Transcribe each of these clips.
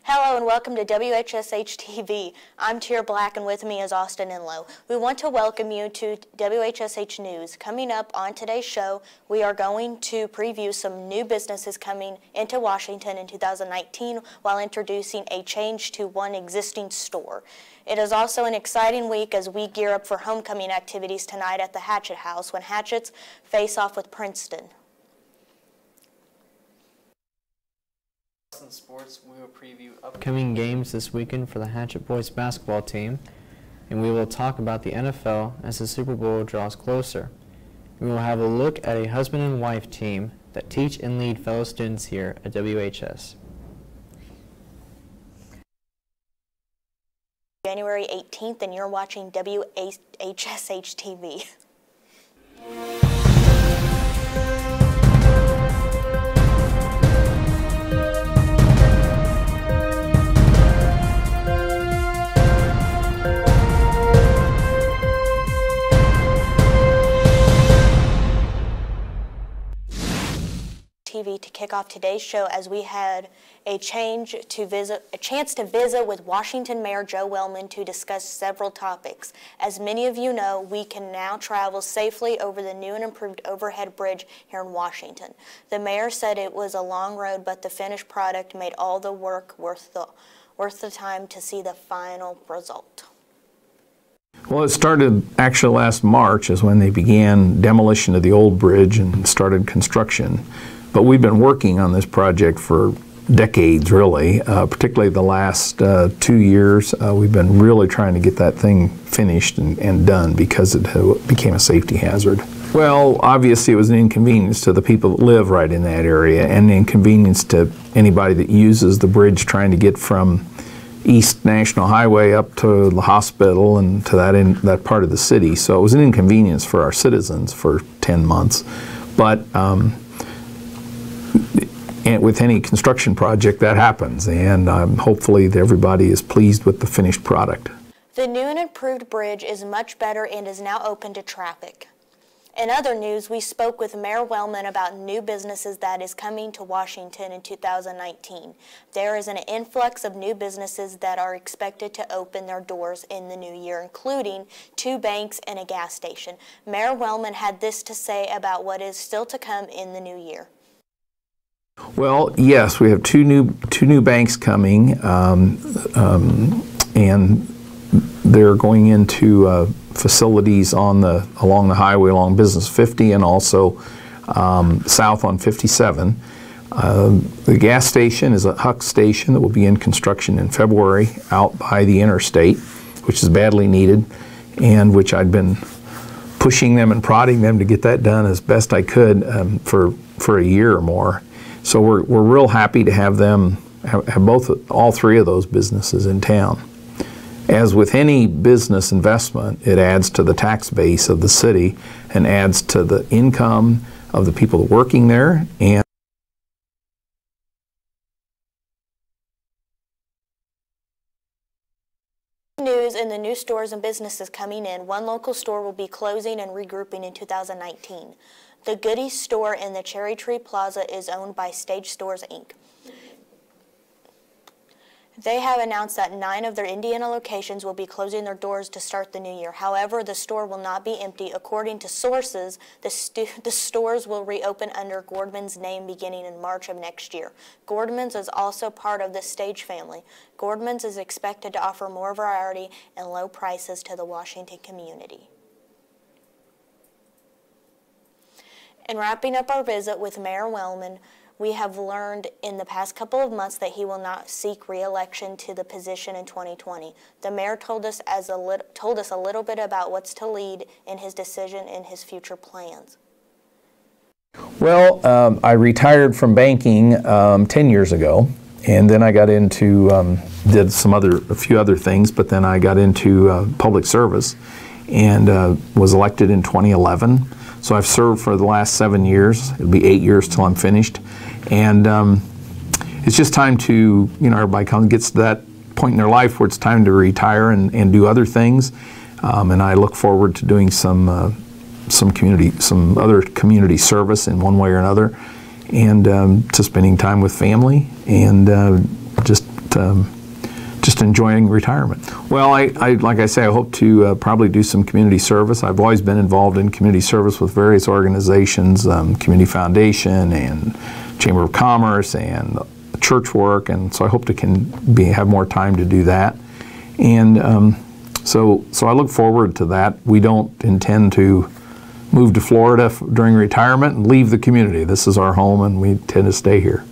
Hello and welcome to WHSH TV. I'm Tier Black and with me is Austin Enlow. We want to welcome you to WHSH News. Coming up on today's show, we are going to preview some new businesses coming into Washington in 2019 while introducing a change to one existing store. It is also an exciting week as we gear up for homecoming activities tonight at the Hatchet House when Hatchets face off with Princeton. In sports, we will preview upcoming games this weekend for the Hatchet Boys basketball team, and we will talk about the NFL as the Super Bowl draws closer. We will have a look at a husband and wife team that teach and lead fellow students here at WHS. January 18th, and you're watching WHSH TV. To kick off today's show as we had a chance to visit with Washington Mayor Joe Wellman to discuss several topics. As many of you know, we can now travel safely over the new and improved overhead bridge here in Washington. The mayor said it was a long road, but the finished product made all the work worth the time to see the final result. Well, it started actually last March is when they began demolition of the old bridge and started construction. But we've been working on this project for decades, really, particularly the last 2 years. We've been really trying to get that thing finished and done because it became a safety hazard. Well, obviously it was an inconvenience to the people that live right in that area and an inconvenience to anybody that uses the bridge trying to get from East National Highway up to the hospital and to that part of the city. So it was an inconvenience for our citizens for 10 months. But and with any construction project that happens, and hopefully everybody is pleased with the finished product. The new and improved bridge is much better and is now open to traffic. In other news, we spoke with Mayor Wellman about new businesses that is coming to Washington in 2019. There is an influx of new businesses that are expected to open their doors in the new year, including 2 banks and a gas station. Mayor Wellman had this to say about what is still to come in the new year. Well, yes, we have two new banks coming, and they're going into facilities along the highway along Business 50 and also south on 57. The gas station is a Huck station that will be in construction in February out by the interstate, which is badly needed, and which I'd been pushing them and prodding them to get that done as best I could for a year or more. So we're real happy to have them have all 3 of those businesses in town. As with any business investment, it adds to the tax base of the city and adds to the income of the people working there. And news in the new stores and businesses coming in, one local store will be closing and regrouping in 2019. The Goodies store in the Cherry Tree Plaza is owned by Stage Stores, Inc. They have announced that 9 of their Indiana locations will be closing their doors to start the new year. However, the store will not be empty. According to sources, the stores will reopen under Gordman's name beginning in March of next year. Gordman's is also part of the Stage family. Gordman's is expected to offer more variety and low prices to the Washington community. In wrapping up our visit with Mayor Wellman, we have learned in the past couple of months that he will not seek re-election to the position in 2020. The mayor told us a little bit about what's to lead in his decision and his future plans. Well, I retired from banking 10 years ago, and then I got into, did a few other things, but then I got into public service and was elected in 2011. So I've served for the last 7 years. It'll be 8 years till I'm finished. And it's just time to, everybody gets to that point in their life where it's time to retire and do other things. And I look forward to doing some other community service in one way or another, and to spending time with family, and just just enjoying retirement. Well, like I say, I hope to probably do some community service. I've always been involved in community service with various organizations, Community Foundation and Chamber of Commerce and church work, and so I hope to have more time to do that. And so I look forward to that. We don't intend to move to Florida during retirement and leave the community. This is our home, and we intend to stay here.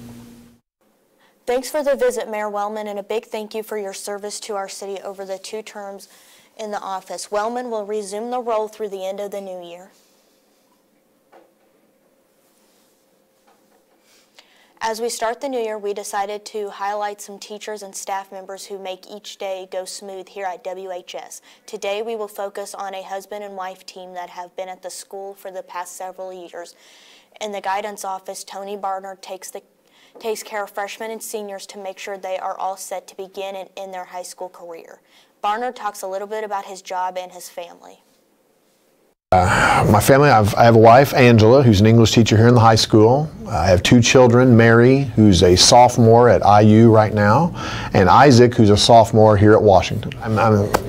Thanks for the visit, Mayor Wellman, and a big thank you for your service to our city over the 2 terms in the office. Wellman will resume the role through the end of the new year. As we start the new year, we decided to highlight some teachers and staff members who make each day go smooth here at WHS. Today, we will focus on a husband and wife team that have been at the school for the past several years. In the guidance office, Tony Barnard takes care of freshmen and seniors to make sure they are all set to begin and end their high school career. Barnard talks a little bit about his job and his family. My family, I have a wife, Angela, who's an English teacher here in the high school. I have 2 children, Mary, who's a sophomore at IU right now, and Isaac, who's a sophomore here at Washington. I'm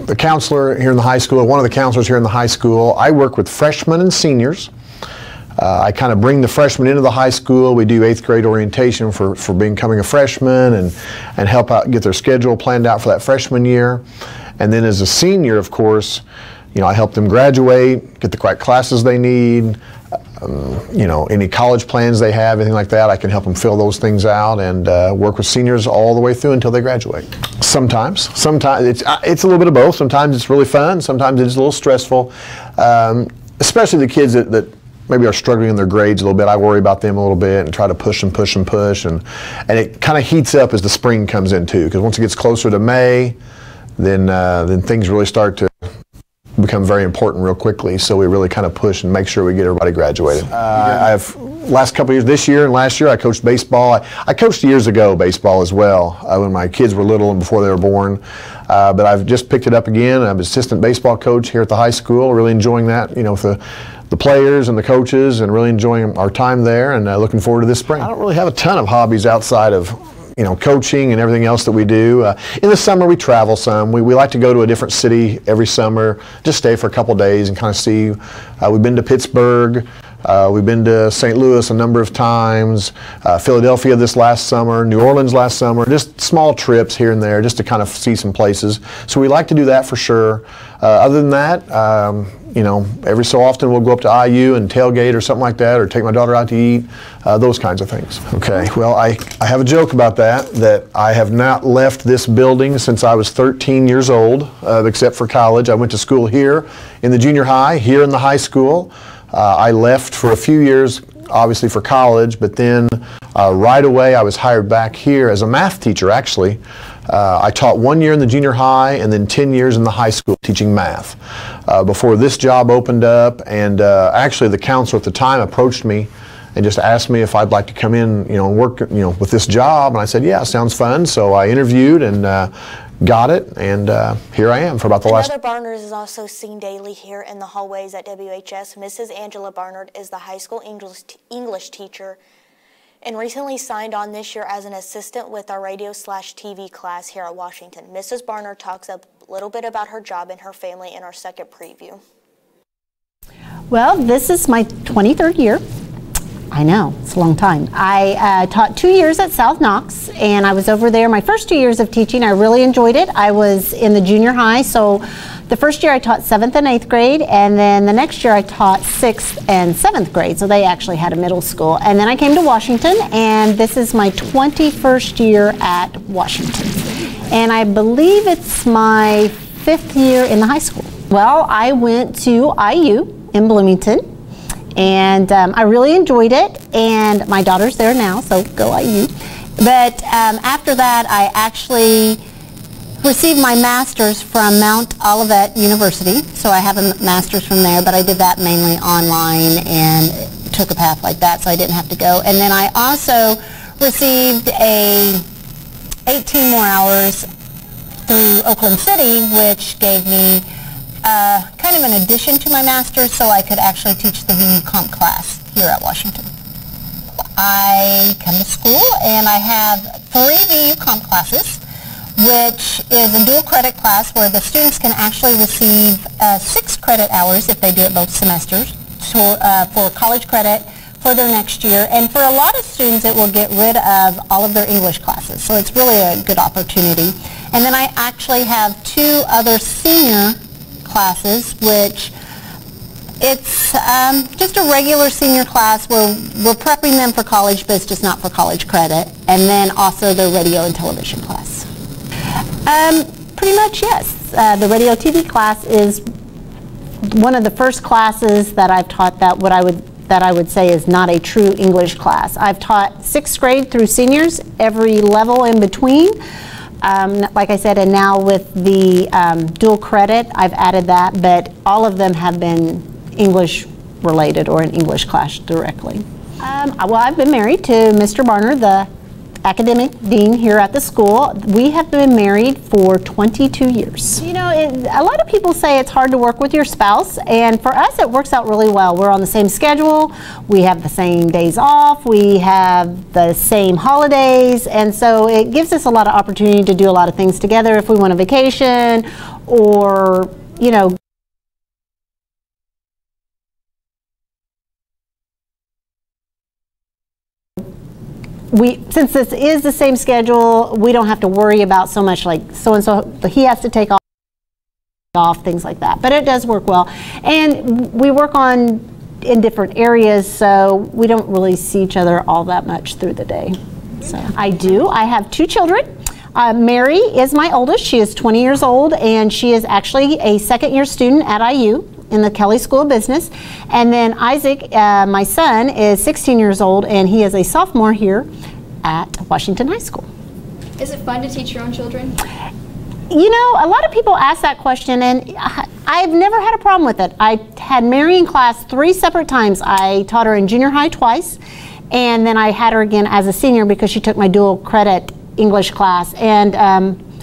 the counselor here in the high school, one of the counselors here in the high school. I work with freshmen and seniors. I kind of bring the freshmen into the high school. We do 8th grade orientation for becoming a freshman and help out get their schedule planned out for that freshman year. And then as a senior, of course, you know, I help them graduate, get the correct classes they need, you know, any college plans they have, anything like that, I can help them fill those things out and work with seniors all the way through until they graduate. Sometimes it's a little bit of both. Sometimes it's really fun, sometimes it's a little stressful, especially the kids that maybe are struggling in their grades a little bit. I worry about them a little bit and try to push and it kind of heats up as the spring comes in too, because once it gets closer to May, then things really start to become very important real quickly, so we really kind of push and make sure we get everybody graduated. I've last couple of years, this year and last year, I coached baseball. I coached years ago baseball as well when my kids were little and before they were born, but I've just picked it up again. I'm an assistant baseball coach here at the high school, really enjoying that, you know, with the players and the coaches, and really enjoying our time there, and looking forward to this spring. I don't really have a ton of hobbies outside of, you know, coaching and everything else that we do. In the summer we travel some. We like to go to a different city every summer, just stay for a couple days and kind of see. We've been to Pittsburgh, we've been to St. Louis a number of times, Philadelphia this last summer, New Orleans last summer, just small trips here and there just to kind of see some places. So we like to do that for sure. Other than that, you know, every so often we'll go up to IU and tailgate or something like that, or take my daughter out to eat, those kinds of things. Okay, well, I have a joke about that I have not left this building since I was 13 years old, except for college. I went to school here in the junior high, here in the high school. I left for a few years, obviously for college, but then right away I was hired back here as a math teacher, actually. I taught 1 year in the junior high and then 10 years in the high school teaching math before this job opened up, and actually the counselor at the time approached me and just asked me if I'd like to come in, you know, and work, you know, with this job, and I said, yeah, sounds fun. So I interviewed and got it, and here I am for about the last. Another Barnard is also seen daily here in the hallways at WHS. Mrs. Angela Barnard is the high school English teacher and recently signed on this year as an assistant with our radio/TV class here at Washington. Mrs. Barnard talks a little bit about her job and her family in our second preview. Well, this is my 23rd year. I know, it's a long time. I taught 2 years at South Knox, and I was over there my first 2 years of teaching. I really enjoyed it. I was in the junior high, so the first year I taught 7th and 8th grade, and then the next year I taught 6th and 7th grade, so they actually had a middle school. And then I came to Washington, and this is my 21st year at Washington. And I believe it's my 5th year in the high school. Well, I went to IU in Bloomington, and I really enjoyed it, and my daughter's there now, so go IU. But after that, I actually received my master's from Mount Olivet University, so I have a master's from there, but I did that mainly online and took a path like that, so I didn't have to go. And then I also received 18 more hours through Oakland City, which gave me kind of an addition to my master's, so I could actually teach the VU Comp class here at Washington. I come to school and I have 3 VU Comp classes. which is a dual credit class where the students can actually receive 6 credit hours if they do it both semesters for college credit for their next year. And for a lot of students, it will get rid of all of their English classes. So it's really a good opportunity. And then I actually have 2 other senior classes, which it's just a regular senior class where we're prepping them for college, but it's just not for college credit. And then also the radio and television class. Pretty much, yes. The radio TV class is one of the first classes that I've taught that I would say is not a true English class. I've taught 6th grade through seniors, every level in between. Like I said, and now with the dual credit, I've added that, but all of them have been English related or an English class directly. Well, I've been married to Mr. Barner, the academic dean here at the school. We have been married for 22 years. You know, a lot of people say it's hard to work with your spouse, and for us it works out really well. We're on the same schedule, we have the same days off, we have the same holidays, and so it gives us a lot of opportunity to do a lot of things together if we want a vacation or, you know, since this is the same schedule, we don't have to worry about so much like so-and-so, he has to take off, things like that. But it does work well. And we work in different areas, so we don't really see each other all that much through the day. So I do. I have 2 children. Mary is my oldest. She is 20 years old, and she is actually a 2nd-year student at IU in the Kelly School of Business. And then Isaac, my son, is 16 years old, and he is a sophomore here at Washington High School. Is it fun to teach your own children? You know, a lot of people ask that question, and I've never had a problem with it. I had Mary in class 3 separate times. I taught her in junior high twice, and then I had her again as a senior because she took my dual credit English class, and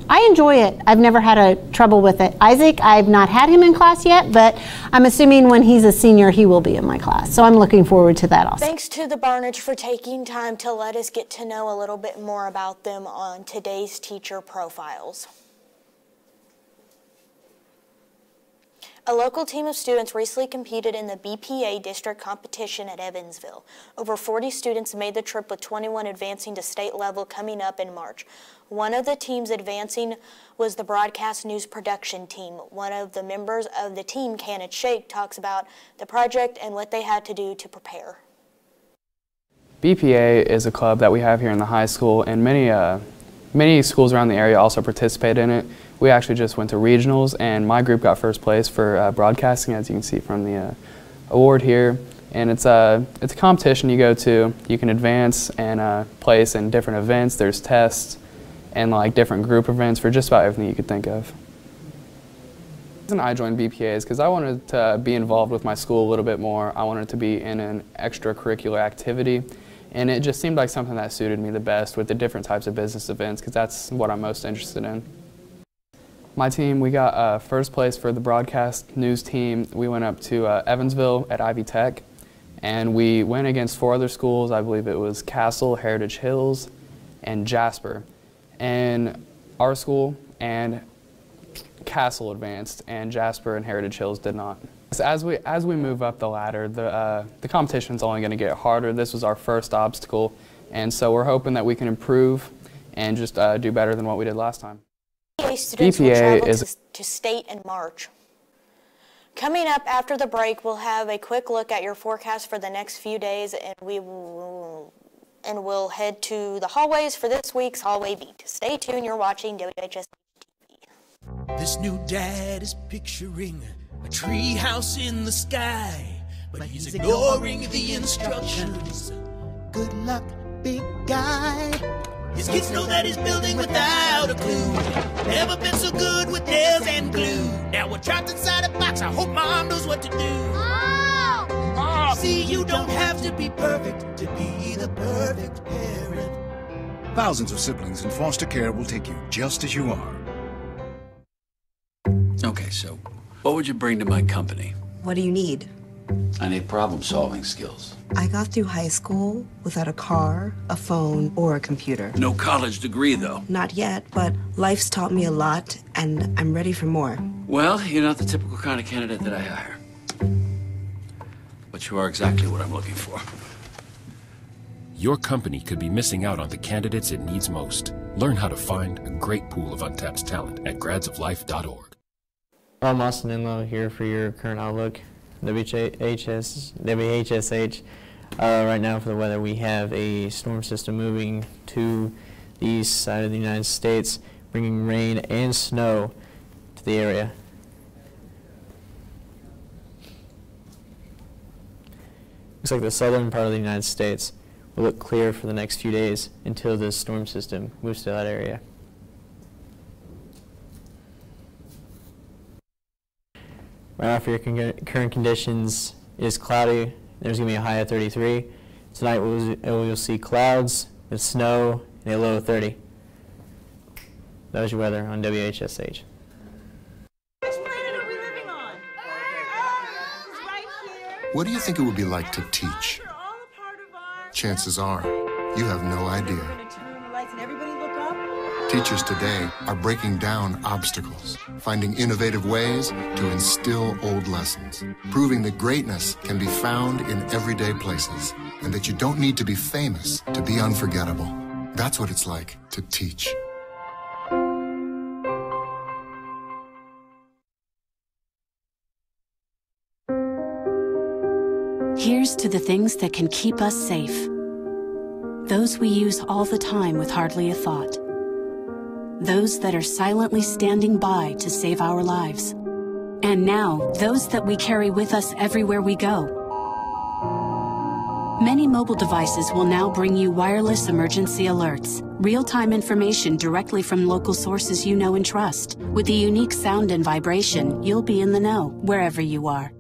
I enjoy it. I've never had a trouble with it. Isaac, I've not had him in class yet, but I'm assuming when he's a senior, he will be in my class. So I'm looking forward to that also. Thanks to the Barnage for taking time to let us get to know a little bit more about them on today's Teacher Profiles. A local team of students recently competed in the BPA district competition at Evansville. Over 40 students made the trip, with 21 advancing to state level coming up in March. One of the teams advancing was the broadcast news production team. One of the members of the team, Kenneth Shake, talks about the project and what they had to do to prepare. BPA is a club that we have here in the high school, and many schools around the area also participate in it. We actually just went to regionals, and my group got first place for broadcasting, as you can see from the award here. And it's a competition you go to. You can advance and place in different events. There's tests and like different group events for just about everything you could think of. The reason I joined BPA is because I wanted to be involved with my school a little bit more. I wanted to be in an extracurricular activity, and it just seemed like something that suited me the best with the different types of business events, because that's what I'm most interested in. My team, we got first place for the broadcast news team. We went up to Evansville at Ivy Tech, and we went against 4 other schools. I believe it was Castle, Heritage Hills, and Jasper. And our school and Castle advanced, and Jasper and Heritage Hills did not. As we move up the ladder, the competition's only going to get harder. This was our first obstacle, and so we're hoping that we can improve and just do better than what we did last time. BPA students will travel to state in March. Coming up after the break, we'll have a quick look at your forecast for the next few days, and we'll head to the hallways for this week's Hallway Beat. Stay tuned, you're watching WHS TV. This new dad is picturing a tree house in the sky, but he's ignoring the instructions. Good luck, big guy. His kids know that he's building without a clue. Never been so good with nails and glue. Now we're trapped inside a box. I hope mom knows what to do. Mom! See, you don't have to be perfect to be the perfect parent. Thousands of siblings in foster care will take you just as you are. Okay, so what would you bring to my company? What do you need? I need problem-solving skills. I got through high school without a car, a phone, or a computer. No college degree, though. Not yet, but life's taught me a lot, and I'm ready for more. Well, you're not the typical kind of candidate that I hire. But you are exactly what I'm looking for. Your company could be missing out on the candidates it needs most. Learn how to find a great pool of untapped talent at gradsoflife.org. I'm Austin Inlow here for your current outlook. WHSH. Right now for the weather, we have a storm system moving to the east side of the United States, bringing rain and snow to the area. Looks like the southern part of the United States will look clear for the next few days until this storm system moves to that area. Right now for your current conditions is cloudy. There's going to be a high of 33. Tonight we'll see clouds with snow and a low of 30. That was your weather on WHSH. What do you think it would be like to teach? Chances are, you have no idea. Teachers today are breaking down obstacles, finding innovative ways to instill old lessons, proving that greatness can be found in everyday places, and that you don't need to be famous to be unforgettable. That's what it's like to teach. Here's to the things that can keep us safe. Those we use all the time with hardly a thought. Those that are silently standing by to save our lives. And now, those that we carry with us everywhere we go. Many mobile devices will now bring you wireless emergency alerts, real-time information directly from local sources you know and trust. With the unique sound and vibration, you'll be in the know, wherever you are.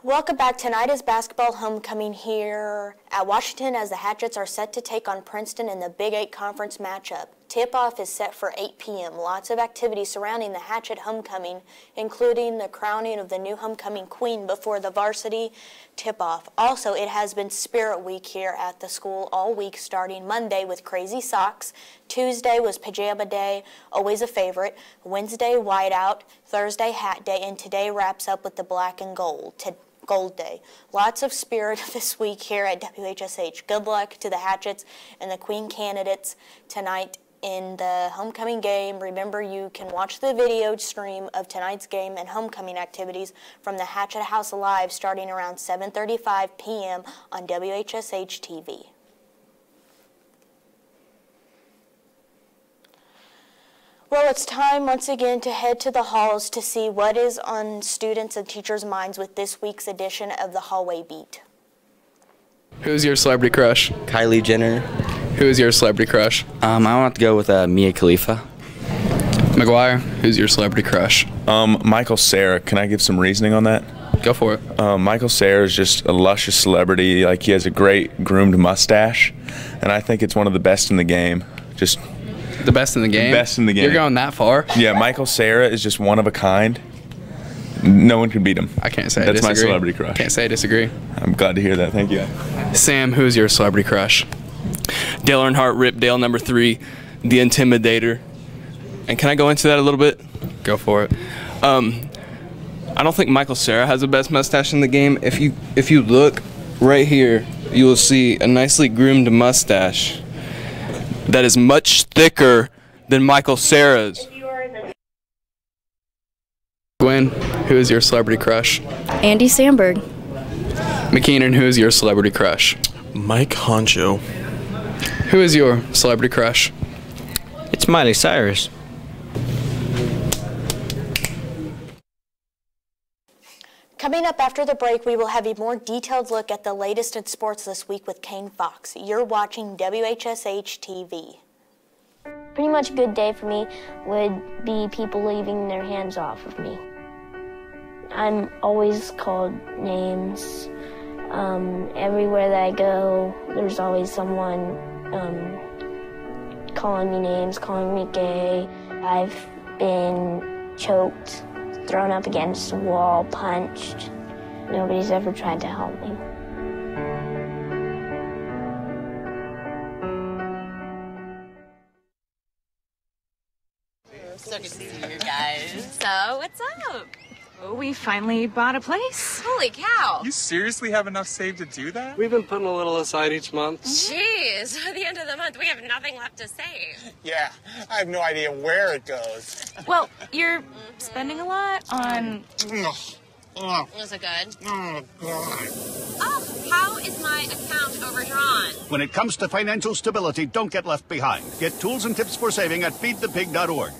Welcome back. Tonight is basketball homecoming here at Washington as the Hatchets are set to take on Princeton in the Big 8 Conference matchup. Tip-off is set for 8 p.m. Lots of activity surrounding the Hatchet homecoming, including the crowning of the new homecoming queen before the varsity tip-off. Also, it has been Spirit Week here at the school all week, starting Monday with Crazy Socks. Tuesday was Pajama Day, always a favorite. Wednesday, Whiteout. Thursday, Hat Day. And today wraps up with the Black and Gold Day. Lots of spirit this week here at WHSH. Good luck to the Hatchets and the Queen candidates tonight in the homecoming game. Remember, you can watch the video stream of tonight's game and homecoming activities from the Hatchet House Live starting around 7:35 p.m. on WHSH TV. Well, it's time once again to head to the halls to see what is on students' and teachers' minds with this week's edition of the Hallway Beat. Who's your celebrity crush? Kylie Jenner. Who's your celebrity crush? I want to go with Mia Khalifa. McGuire, who's your celebrity crush? Michael Cera. Can I give some reasoning on that? Go for it. Michael Cera is just a luscious celebrity. Like, he has a great groomed mustache, and I think it's one of the best in the game. Just the best in the game? The best in the game. You're going that far? Yeah, Michael Cera is just one of a kind. No one can beat him. I can't say I That's disagree. my celebrity crush. Can't say I disagree. I'm glad to hear that. Thank you. Sam, who's your celebrity crush? Dale Earnhardt, Rip Dale, number 3, the Intimidator. And can I go into that a little bit? Go for it. I don't think Michael Cera has the best mustache in the game. If you look right here, you will see a nicely groomed mustache that is much thicker than Michael Cera's. Gwen, who is your celebrity crush? Andy Samberg. McKeenan, who is your celebrity crush? Mike Honcho. Who is your celebrity crush? It's Miley Cyrus. Coming up after the break, we will have a more detailed look at the latest in sports this week with Kane Fox. You're watching WHSH TV. Pretty much a good day for me would be people leaving their hands off of me. I'm always called names. Everywhere that I go, there's always someone calling me names, calling me gay. I've been choked, thrown up against a wall, punched. nobody's ever tried to help me. So good to see you guys. So, what's up? Oh, we finally bought a place. Holy cow. You seriously have enough saved to do that? We've been putting a little aside each month. Jeez, at the end of the month, we have nothing left to save. Yeah, I have no idea where it goes. Well, you're spending a lot on... Is it good? Oh, God. Oh, how is my account overdrawn? When it comes to financial stability, don't get left behind. Get tools and tips for saving at feedthepig.org.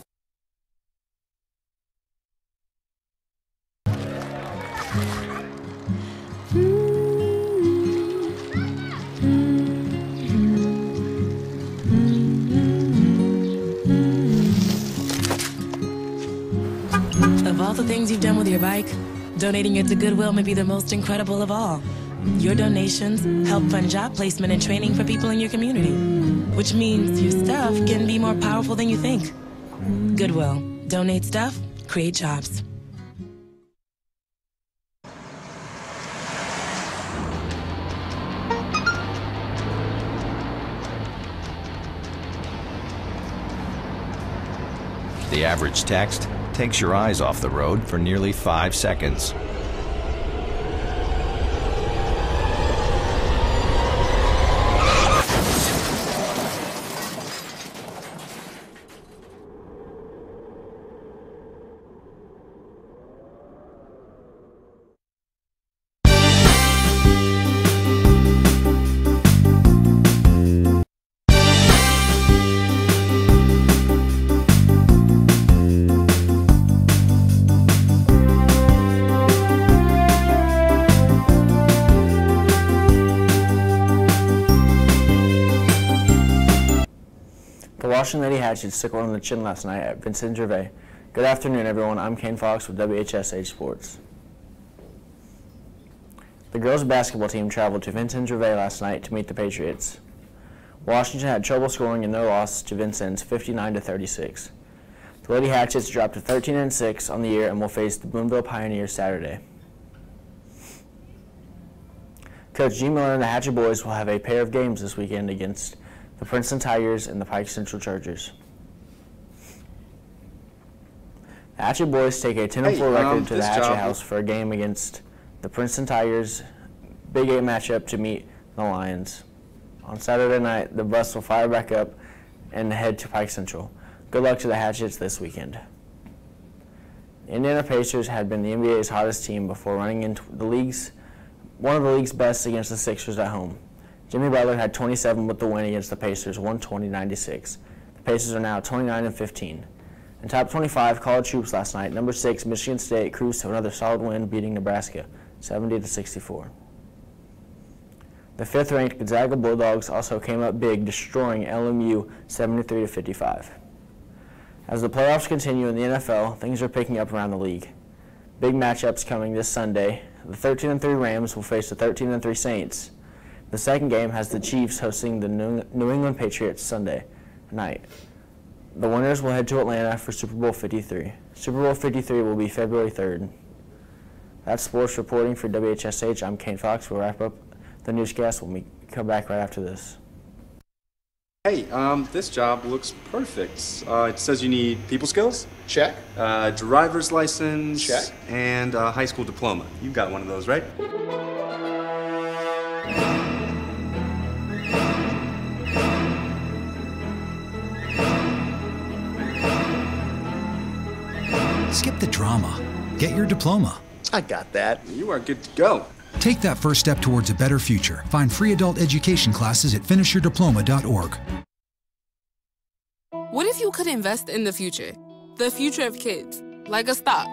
Of all the things you've done with your bike, donating it to Goodwill may be the most incredible of all. Your donations help fund job placement and training for people in your community, which means your stuff can be more powerful than you think. Goodwill. Donate stuff, create jobs. The average text takes your eyes off the road for nearly 5 seconds. Washington Lady Hatchets took one on the chin last night at Vincent Gervais. Good afternoon, everyone. I'm Kane Fox with WHSH Sports. The girls' basketball team traveled to Vincent Gervais last night to meet the Patriots. Washington had trouble scoring in their loss to Vincent's 59-36. The Lady Hatchets dropped to 13-6 on the year and will face the Boonville Pioneers Saturday. Coach G. Miller and the Hatchet boys will have a pair of games this weekend against the Princeton Tigers and the Pike Central Chargers. The Hatchet boys take a 10-4 record to the Hatchet House for a game against the Princeton Tigers Big 8 matchup to meet the Lions. On Saturday night, the bus will fire back up and head to Pike Central. Good luck to the Hatchets this weekend. The Indiana Pacers had been the NBA's hottest team before running into one of the league's best against the Sixers at home. Jimmy Butler had 27 with the win against the Pacers, 120-96. The Pacers are now 29-15. In top 25 college hoops last night, number 6 Michigan State cruised to another solid win, beating Nebraska, 70-64. The 5th-ranked Gonzaga Bulldogs also came up big, destroying LMU 73-55. As the playoffs continue in the NFL, things are picking up around the league. Big matchups coming this Sunday. The 13-3 Rams will face the 13-3 Saints. The second game has the Chiefs hosting the New England Patriots Sunday night. The winners will head to Atlanta for Super Bowl 53. Super Bowl 53 will be February 3rd. That's sports reporting for WHSH. I'm Kane Fox. We'll wrap up the newscast when we come back right after this. Hey, this job looks perfect. It says you need people skills. Check. Driver's license. Check. And a high school diploma. You got one of those, right? Skip the drama. Get your diploma. I got that. You are good to go. Take that first step towards a better future. Find free adult education classes at finishyourdiploma.org. What if you could invest in the future? The future of kids, like a stock.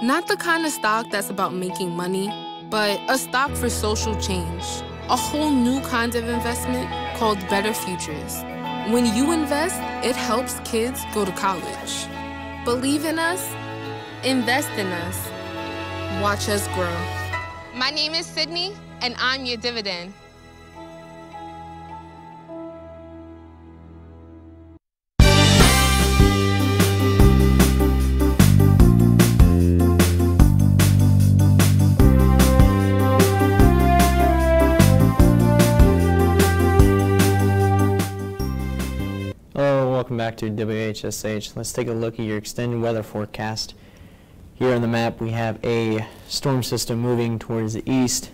Not the kind of stock that's about making money, but a stock for social change. A whole new kind of investment called Better Futures. When you invest, it helps kids go to college. Believe in us, invest in us, watch us grow. My name is Sydney, and I'm your dividend. welcome back to WHSH. Let's take a look at your extended weather forecast. Here on the map we have a storm system moving towards the east,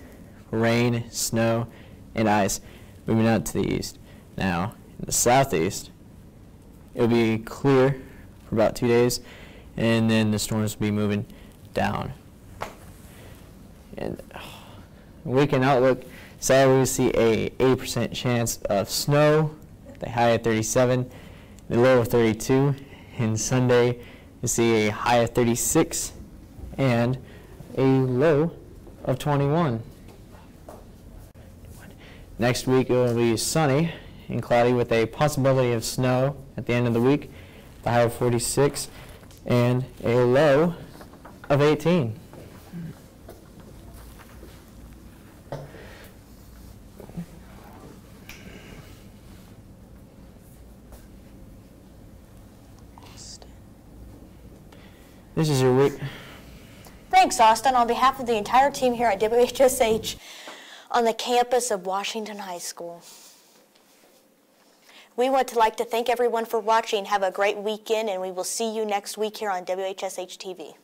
rain, snow, and ice moving out to the east. Now, in the southeast, it'll be clear for about 2 days, and then the storms will be moving down. And weekend outlook, Saturday we see a 80% chance of snow, the high of 37, the low of 32, and Sunday we see a high of 36 and a low of 21. Next week it will be sunny and cloudy with a possibility of snow at the end of the week, the high of 46 and a low of 18. This is your week. Thanks, Austin. On behalf of the entire team here at WHSH on the campus of Washington High School, we would like to thank everyone for watching. Have a great weekend, and we will see you next week here on WHSH TV.